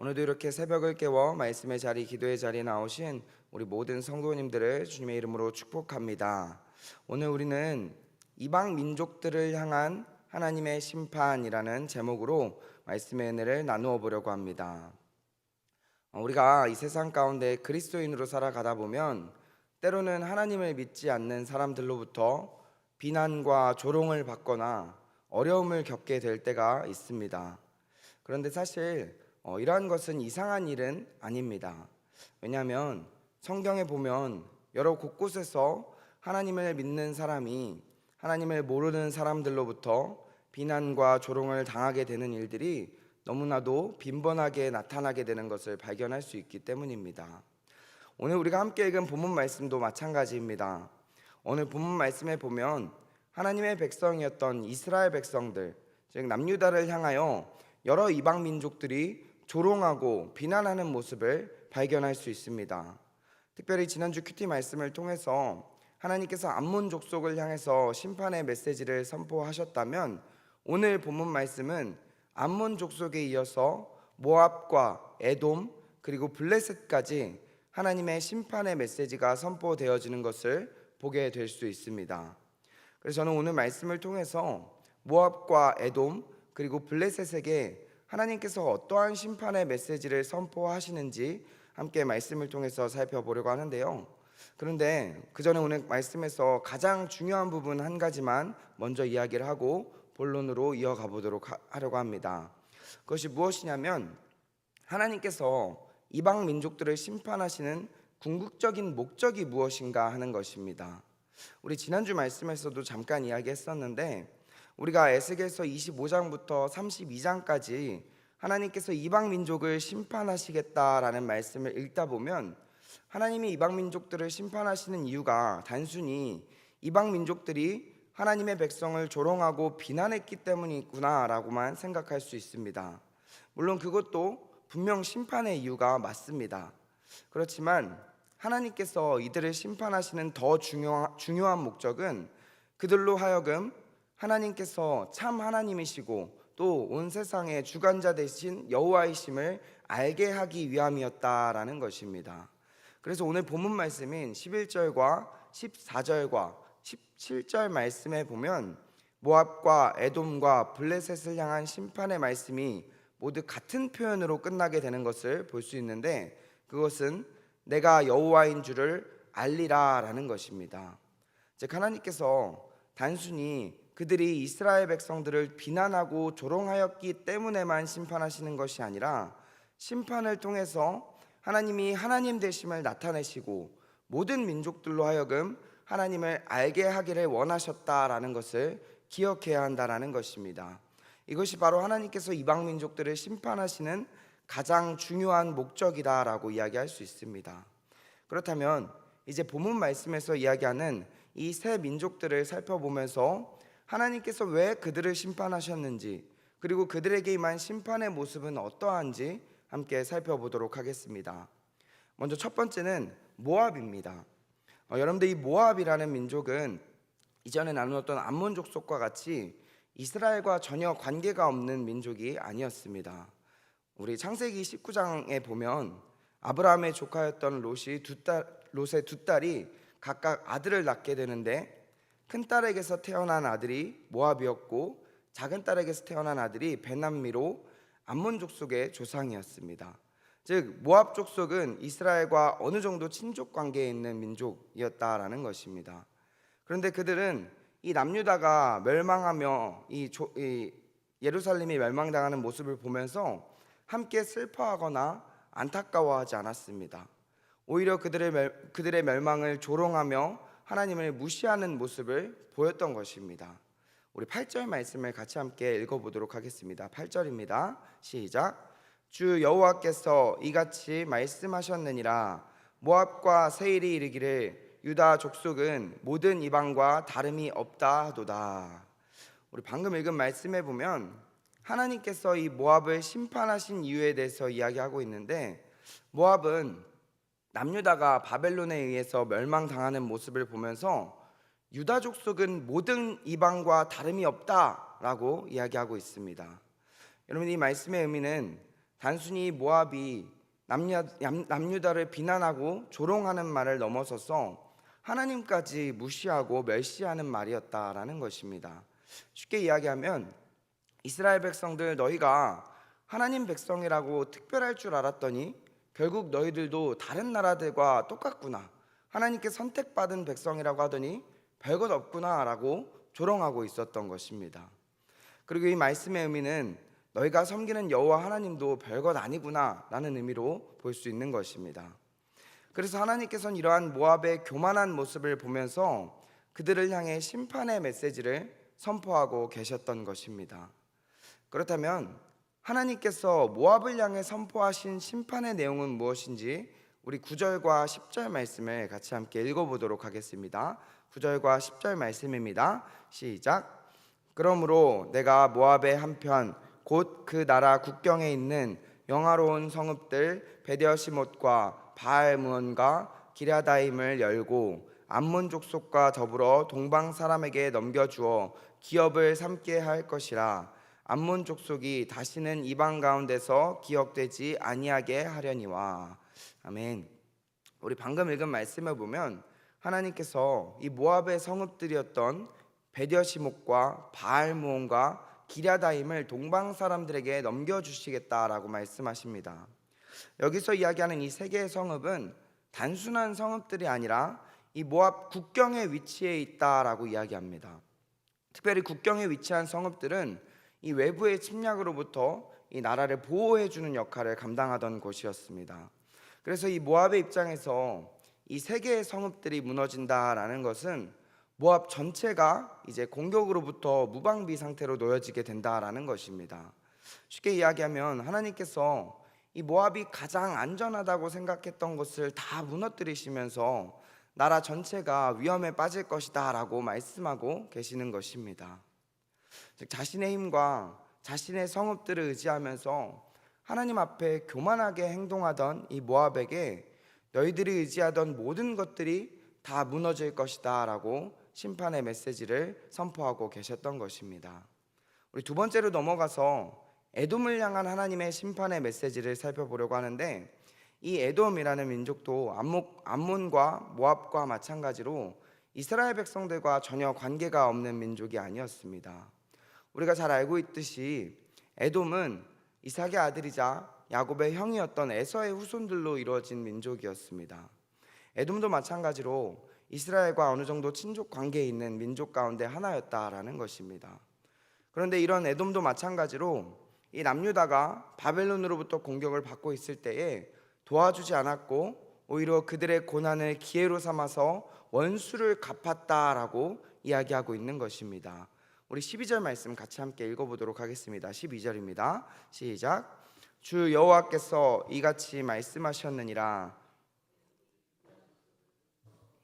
오늘도 이렇게 새벽을 깨워 말씀의 자리, 기도의 자리에 나오신 우리 모든 성도님들을 주님의 이름으로 축복합니다. 오늘 우리는 이방 민족들을 향한 하나님의 심판이라는 제목으로 말씀의 은혜를 나누어 보려고 합니다. 우리가 이 세상 가운데 그리스도인으로 살아가다 보면 때로는 하나님을 믿지 않는 사람들로부터 비난과 조롱을 받거나 어려움을 겪게 될 때가 있습니다. 그런데 사실 이러한 것은 이상한 일은 아닙니다. 왜냐하면 성경에 보면 여러 곳곳에서 하나님을 믿는 사람이 하나님을 모르는 사람들로부터 비난과 조롱을 당하게 되는 일들이 너무나도 빈번하게 나타나게 되는 것을 발견할 수 있기 때문입니다. 오늘 우리가 함께 읽은 본문 말씀도 마찬가지입니다. 오늘 본문 말씀에 보면 하나님의 백성이었던 이스라엘 백성들, 즉 남유다를 향하여 여러 이방 민족들이 조롱하고 비난하는 모습을 발견할 수 있습니다. 특별히 지난주 큐티 말씀을 통해서 하나님께서 암몬 족속을 향해서 심판의 메시지를 선포하셨다면, 오늘 본문 말씀은 암몬 족속에 이어서 모압과 에돔 그리고 블레셋까지 하나님의 심판의 메시지가 선포되어지는 것을 보게 될 수 있습니다. 그래서 저는 오늘 말씀을 통해서 모압과 에돔 그리고 블레셋에게 하나님께서 어떠한 심판의 메시지를 선포하시는지 함께 말씀을 통해서 살펴보려고 하는데요. 그런데 그 전에 오늘 말씀에서 가장 중요한 부분 한 가지만 먼저 이야기를 하고 본론으로 이어가 보도록 하려고 합니다. 그것이 무엇이냐면, 하나님께서 이방 민족들을 심판하시는 궁극적인 목적이 무엇인가 하는 것입니다. 우리 지난주 말씀에서도 잠깐 이야기했었는데, 우리가 에스겔서 25장부터 32장까지 하나님께서 이방 민족을 심판하시겠다라는 말씀을 읽다 보면, 하나님이 이방 민족들을 심판하시는 이유가 단순히 이방 민족들이 하나님의 백성을 조롱하고 비난했기 때문이구나라고만 생각할 수 있습니다. 물론 그것도 분명 심판의 이유가 맞습니다. 그렇지만 하나님께서 이들을 심판하시는 더 중요한 목적은 그들로 하여금 하나님께서 참 하나님이시고 또 온 세상의 주관자 되신 여호와이심을 알게 하기 위함이었다라는 것입니다. 그래서 오늘 본문 말씀인 11절과 14절과 17절 말씀에 보면 모압과 에돔과 블레셋을 향한 심판의 말씀이 모두 같은 표현으로 끝나게 되는 것을 볼 수 있는데, 그것은 내가 여호와인 줄을 알리라 라는 것입니다. 즉, 하나님께서 단순히 그들이 이스라엘 백성들을 비난하고 조롱하였기 때문에만 심판하시는 것이 아니라, 심판을 통해서 하나님이 하나님 되심을 나타내시고 모든 민족들로 하여금 하나님을 알게 하기를 원하셨다라는 것을 기억해야 한다라는 것입니다. 이것이 바로 하나님께서 이방 민족들을 심판하시는 가장 중요한 목적이다라고 이야기할 수 있습니다. 그렇다면 이제 본문 말씀에서 이야기하는 이 세 민족들을 살펴보면서 하나님께서 왜 그들을 심판하셨는지, 그리고 그들에게 임한 심판의 모습은 어떠한지 함께 살펴보도록 하겠습니다. 먼저 첫 번째는 모압입니다. 여러분들, 이 모압이라는 민족은 이전에 나누었던 암몬 족속과 같이 이스라엘과 전혀 관계가 없는 민족이 아니었습니다. 우리 창세기 19장에 보면 아브라함의 조카였던 롯의 두 딸이 각각 아들을 낳게 되는데, 큰 딸에게서 태어난 아들이 모압이었고 작은 딸에게서 태어난 아들이 베남미로 암몬 족속의 조상이었습니다. 즉, 모압 족속은 이스라엘과 어느 정도 친족 관계에 있는 민족이었다라는 것입니다. 그런데 그들은 이 남유다가 멸망하며 이 예루살렘이 멸망당하는 모습을 보면서 함께 슬퍼하거나 안타까워하지 않았습니다. 오히려 그들의 멸망을 조롱하며 하나님을 무시하는 모습을 보였던 것입니다. 우리 8절 말씀을 같이 함께 읽어보도록 하겠습니다. 8절입니다. 시작. 주 여호와께서 이같이 말씀하셨느니라. 모압과 세일이 이르기를 유다 족속은 모든 이방과 다름이 없다 하도다. 우리 방금 읽은 말씀에 보면 하나님께서 이 모압을 심판하신 이유에 대해서 이야기하고 있는데, 모압은 남유다가 바벨론에 의해서 멸망당하는 모습을 보면서 유다 족속은 모든 이방과 다름이 없다라고 이야기하고 있습니다. 여러분, 이 말씀의 의미는 단순히 모압이 남유다를 비난하고 조롱하는 말을 넘어서서 하나님까지 무시하고 멸시하는 말이었다라는 것입니다. 쉽게 이야기하면 이스라엘 백성들, 너희가 하나님 백성이라고 특별할 줄 알았더니 결국 너희들도 다른 나라들과 똑같구나, 하나님께 선택받은 백성이라고 하더니 별것 없구나 라고 조롱하고 있었던 것입니다. 그리고 이 말씀의 의미는 너희가 섬기는 여호와 하나님도 별것 아니구나 라는 의미로 볼 수 있는 것입니다. 그래서 하나님께서는 이러한 모압의 교만한 모습을 보면서 그들을 향해 심판의 메시지를 선포하고 계셨던 것입니다. 그렇다면 하나님께서 모압을 향해 선포하신 심판의 내용은 무엇인지 우리 9절과 10절 말씀을 같이 함께 읽어보도록 하겠습니다. 9절과 10절 말씀입니다. 시작. 그러므로 내가 모압의 한편 곧 그 나라 국경에 있는 영화로운 성읍들 베델시못과 바알므온과 기랴다임을 열고 암몬 족속과 더불어 동방 사람에게 넘겨주어 기업을 삼게 할 것이라. 암몬 족속이 다시는 이방 가운데서 기억되지 아니하게 하려니와. 아멘. 우리 방금 읽은 말씀을 보면 하나님께서 이 모압의 성읍들이었던 베델시못과 바알므온과 기랴다임을 동방 사람들에게 넘겨주시겠다라고 말씀하십니다. 여기서 이야기하는 이 세 개의 성읍은 단순한 성읍들이 아니라 이 모압 국경에 위치해 있다라고 이야기합니다. 특별히 국경에 위치한 성읍들은 이 외부의 침략으로부터 이 나라를 보호해주는 역할을 감당하던 곳이었습니다. 그래서 이 모압의 입장에서 이 세 개의 성읍들이 무너진다라는 것은 모압 전체가 이제 공격으로부터 무방비 상태로 놓여지게 된다라는 것입니다. 쉽게 이야기하면 하나님께서 이 모압이 가장 안전하다고 생각했던 것을 다 무너뜨리시면서 나라 전체가 위험에 빠질 것이다 라고 말씀하고 계시는 것입니다. 즉 자신의 힘과 자신의 성읍들을 의지하면서 하나님 앞에 교만하게 행동하던 이 모압에게 너희들이 의지하던 모든 것들이 다 무너질 것이다 라고 심판의 메시지를 선포하고 계셨던 것입니다. 우리 두 번째로 넘어가서 에돔을 향한 하나님의 심판의 메시지를 살펴보려고 하는데, 이 에돔이라는 민족도 암몬과 모압과 마찬가지로 이스라엘 백성들과 전혀 관계가 없는 민족이 아니었습니다. 우리가 잘 알고 있듯이 에돔은 이삭의 아들이자 야곱의 형이었던 에서의 후손들로 이루어진 민족이었습니다. 에돔도 마찬가지로 이스라엘과 어느 정도 친족 관계에 있는 민족 가운데 하나였다라는 것입니다. 그런데 이런 에돔도 마찬가지로 이 남유다가 바벨론으로부터 공격을 받고 있을 때에 도와주지 않았고 오히려 그들의 고난을 기회로 삼아서 원수를 갚았다라고 이야기하고 있는 것입니다. 우리 12절 말씀 같이 함께 읽어보도록 하겠습니다. 12절입니다. 시작. 주 여호와께서 이같이 말씀하셨느니라.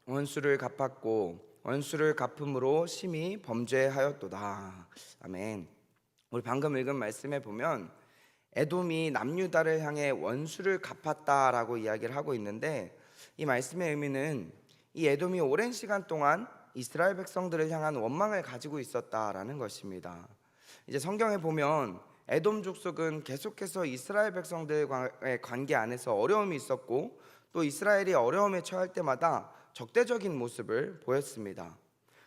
원수를 갚았고 원수를 갚음으로 심히 범죄하였도다. 아멘. 우리 방금 읽은 말씀에 보면 에돔이 남유다를 향해 원수를 갚았다라고 이야기를 하고 있는데, 이 말씀의 의미는 이 에돔이 오랜 시간 동안 이스라엘 백성들을 향한 원망을 가지고 있었다라는 것입니다. 이제 성경에 보면 에돔 족속은 계속해서 이스라엘 백성들과의 관계 안에서 어려움이 있었고 또 이스라엘이 어려움에 처할 때마다 적대적인 모습을 보였습니다.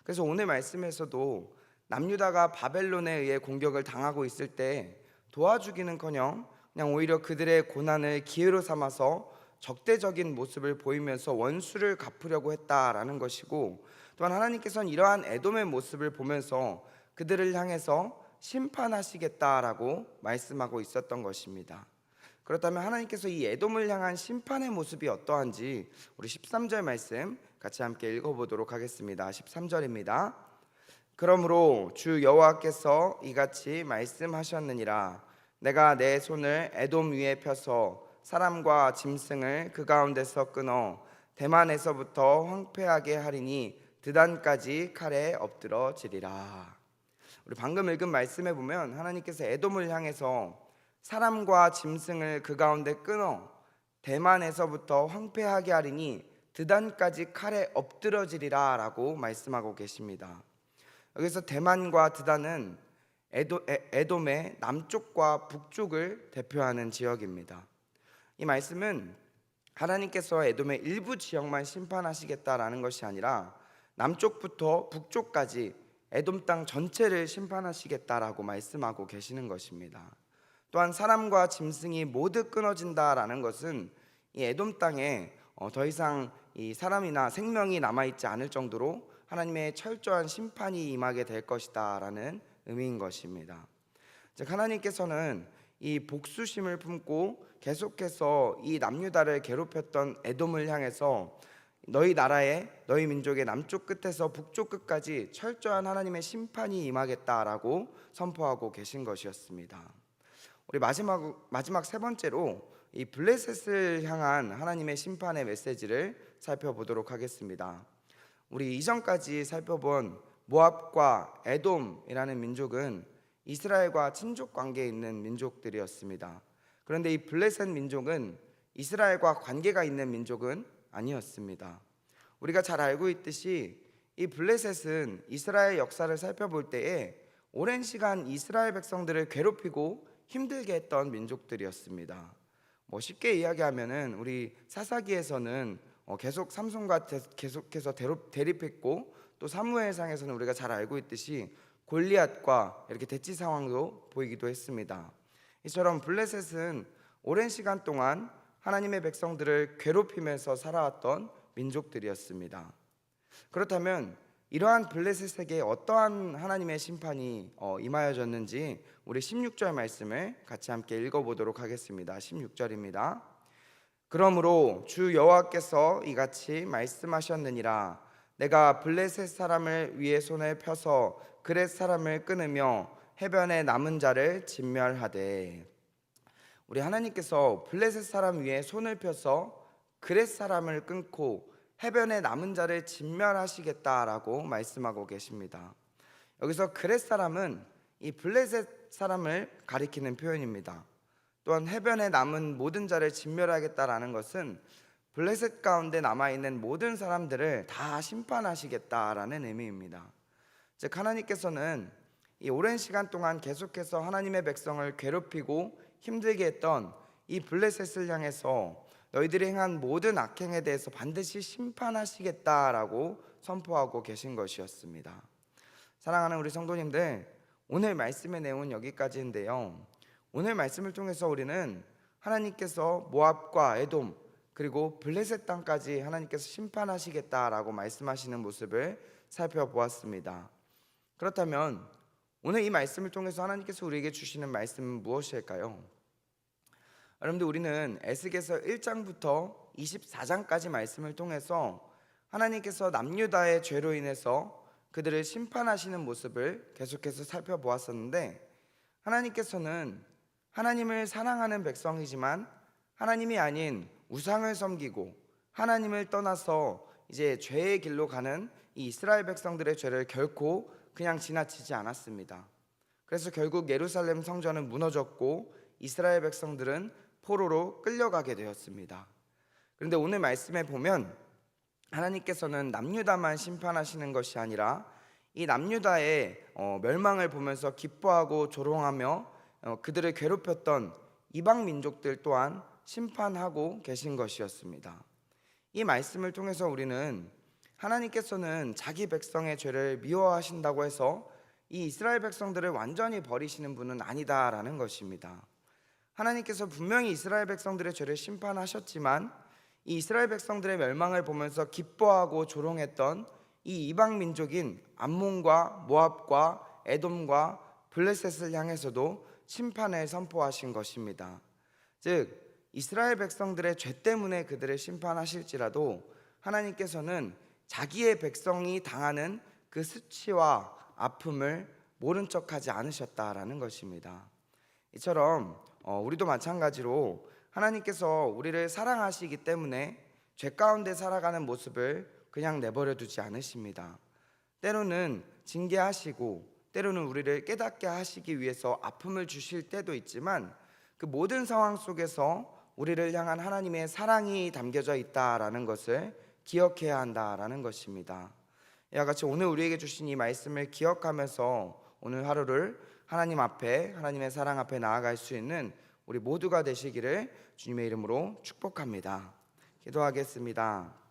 그래서 오늘 말씀에서도 남유다가 바벨론에 의해 공격을 당하고 있을 때 도와주기는커녕 그냥 오히려 그들의 고난을 기회로 삼아서 적대적인 모습을 보이면서 원수를 갚으려고 했다라는 것이고, 또한 하나님께서는 이러한 에돔의 모습을 보면서 그들을 향해서 심판하시겠다라고 말씀하고 있었던 것입니다. 그렇다면 하나님께서 이 에돔을 향한 심판의 모습이 어떠한지 우리 13절 말씀 같이 함께 읽어보도록 하겠습니다. 13절입니다. 그러므로 주 여호와께서 이같이 말씀하셨느니라. 내가 내 손을 에돔 위에 펴서 사람과 짐승을 그 가운데서 끊어 대만에서부터 황폐하게 하리니 드단까지 칼에 엎드러지리라. 우리 방금 읽은 말씀에 보면 하나님께서 에돔을 향해서 사람과 짐승을 그 가운데 끊어 대만에서부터 황폐하게 하리니 드단까지 칼에 엎드러지리라 라고 말씀하고 계십니다. 여기서 대만과 드단은 에돔의 남쪽과 북쪽을 대표하는 지역입니다. 이 말씀은 하나님께서 에돔의 일부 지역만 심판하시겠다라는 것이 아니라 남쪽부터 북쪽까지 에돔 땅 전체를 심판하시겠다라고 말씀하고 계시는 것입니다. 또한 사람과 짐승이 모두 끊어진다라는 것은 이 에돔 땅에 더 이상 이 사람이나 생명이 남아있지 않을 정도로 하나님의 철저한 심판이 임하게 될 것이다라는 의미인 것입니다. 즉 하나님께서는 이 복수심을 품고 계속해서 이 남유다를 괴롭혔던 에돔을 향해서 너희 나라의 너희 민족의 남쪽 끝에서 북쪽 끝까지 철저한 하나님의 심판이 임하겠다라고 선포하고 계신 것이었습니다. 우리 마지막 세 번째로 이 블레셋을 향한 하나님의 심판의 메시지를 살펴보도록 하겠습니다. 우리 이전까지 살펴본 모압과 에돔이라는 민족은 이스라엘과 친족 관계에 있는 민족들이었습니다. 그런데 이 블레셋 민족은 이스라엘과 관계가 있는 민족은 아니었습니다. 우리가 잘 알고 있듯이 이 블레셋은 이스라엘 역사를 살펴볼 때에 오랜 시간 이스라엘 백성들을 괴롭히고 힘들게 했던 민족들이었습니다. 쉽게 이야기하면은 우리 사사기에서는 계속 삼손과 계속해서 대립했고, 또 사무엘상에서는 우리가 잘 알고 있듯이 골리앗과 이렇게 대치 상황도 보이기도 했습니다. 이처럼 블레셋은 오랜 시간 동안 하나님의 백성들을 괴롭히면서 살아왔던 민족들이었습니다. 그렇다면 이러한 블레셋에게 어떠한 하나님의 심판이 임하여졌는지 우리 16절 말씀을 같이 함께 읽어보도록 하겠습니다. 16절입니다. 그러므로 주 여호와께서 이같이 말씀하셨느니라. 내가 블레셋 사람을 위해 손을 펴서 그렛 사람을 끊으며 해변에 남은 자를 진멸하되. 우리 하나님께서 블레셋 사람 위에 손을 펴서 그렛 사람을 끊고 해변에 남은 자를 진멸하시겠다라고 말씀하고 계십니다. 여기서 그렛 사람은 이 블레셋 사람을 가리키는 표현입니다. 또한 해변에 남은 모든 자를 진멸하겠다라는 것은 블레셋 가운데 남아있는 모든 사람들을 다 심판하시겠다라는 의미입니다. 즉 하나님께서는 이 오랜 시간 동안 계속해서 하나님의 백성을 괴롭히고 힘들게 했던 이 블레셋을 향해서 너희들이 행한 모든 악행에 대해서 반드시 심판하시겠다라고 선포하고 계신 것이었습니다. 사랑하는 우리 성도님들, 오늘 말씀의 내용은 여기까지인데요. 오늘 말씀을 통해서 우리는 하나님께서 모압과 에돔 그리고 블레셋 땅까지 하나님께서 심판하시겠다라고 말씀하시는 모습을 살펴보았습니다. 그렇다면 오늘 이 말씀을 통해서 하나님께서 우리에게 주시는 말씀은 무엇일까요? 여러분들, 우리는 에스겔서 1장부터 24장까지 말씀을 통해서 하나님께서 남유다의 죄로 인해서 그들을 심판하시는 모습을 계속해서 살펴보았었는데, 하나님께서는 하나님을 사랑하는 백성이지만 하나님이 아닌 우상을 섬기고 하나님을 떠나서 이제 죄의 길로 가는 이 이스라엘 백성들의 죄를 결코 그냥 지나치지 않았습니다. 그래서 결국 예루살렘 성전은 무너졌고 이스라엘 백성들은 포로로 끌려가게 되었습니다. 그런데 오늘 말씀에 보면 하나님께서는 남유다만 심판하시는 것이 아니라 이 남유다의 멸망을 보면서 기뻐하고 조롱하며 그들을 괴롭혔던 이방 민족들 또한 심판하고 계신 것이었습니다. 이 말씀을 통해서 우리는 하나님께서는 자기 백성의 죄를 미워하신다고 해서 이 이스라엘 백성들을 완전히 버리시는 분은 아니다라는 것입니다. 하나님께서 분명히 이스라엘 백성들의 죄를 심판하셨지만 이 이스라엘 백성들의 멸망을 보면서 기뻐하고 조롱했던 이 이방 민족인 암몬과 모압과 에돔과 블레셋을 향해서도 심판을 선포하신 것입니다. 즉 이스라엘 백성들의 죄 때문에 그들을 심판하실지라도 하나님께서는 자기의 백성이 당하는 그 수치와 아픔을 모른 척하지 않으셨다라는 것입니다. 이처럼 우리도 마찬가지로 하나님께서 우리를 사랑하시기 때문에 죄 가운데 살아가는 모습을 그냥 내버려 두지 않으십니다. 때로는 징계하시고 때로는 우리를 깨닫게 하시기 위해서 아픔을 주실 때도 있지만 그 모든 상황 속에서 우리를 향한 하나님의 사랑이 담겨져 있다라는 것을 기억해야 한다라는 것입니다. 이와 같이 오늘 우리에게 주신 이 말씀을 기억하면서 오늘 하루를 하나님 앞에, 하나님의 사랑 앞에 나아갈 수 있는 우리 모두가 되시기를 주님의 이름으로 축복합니다. 기도하겠습니다.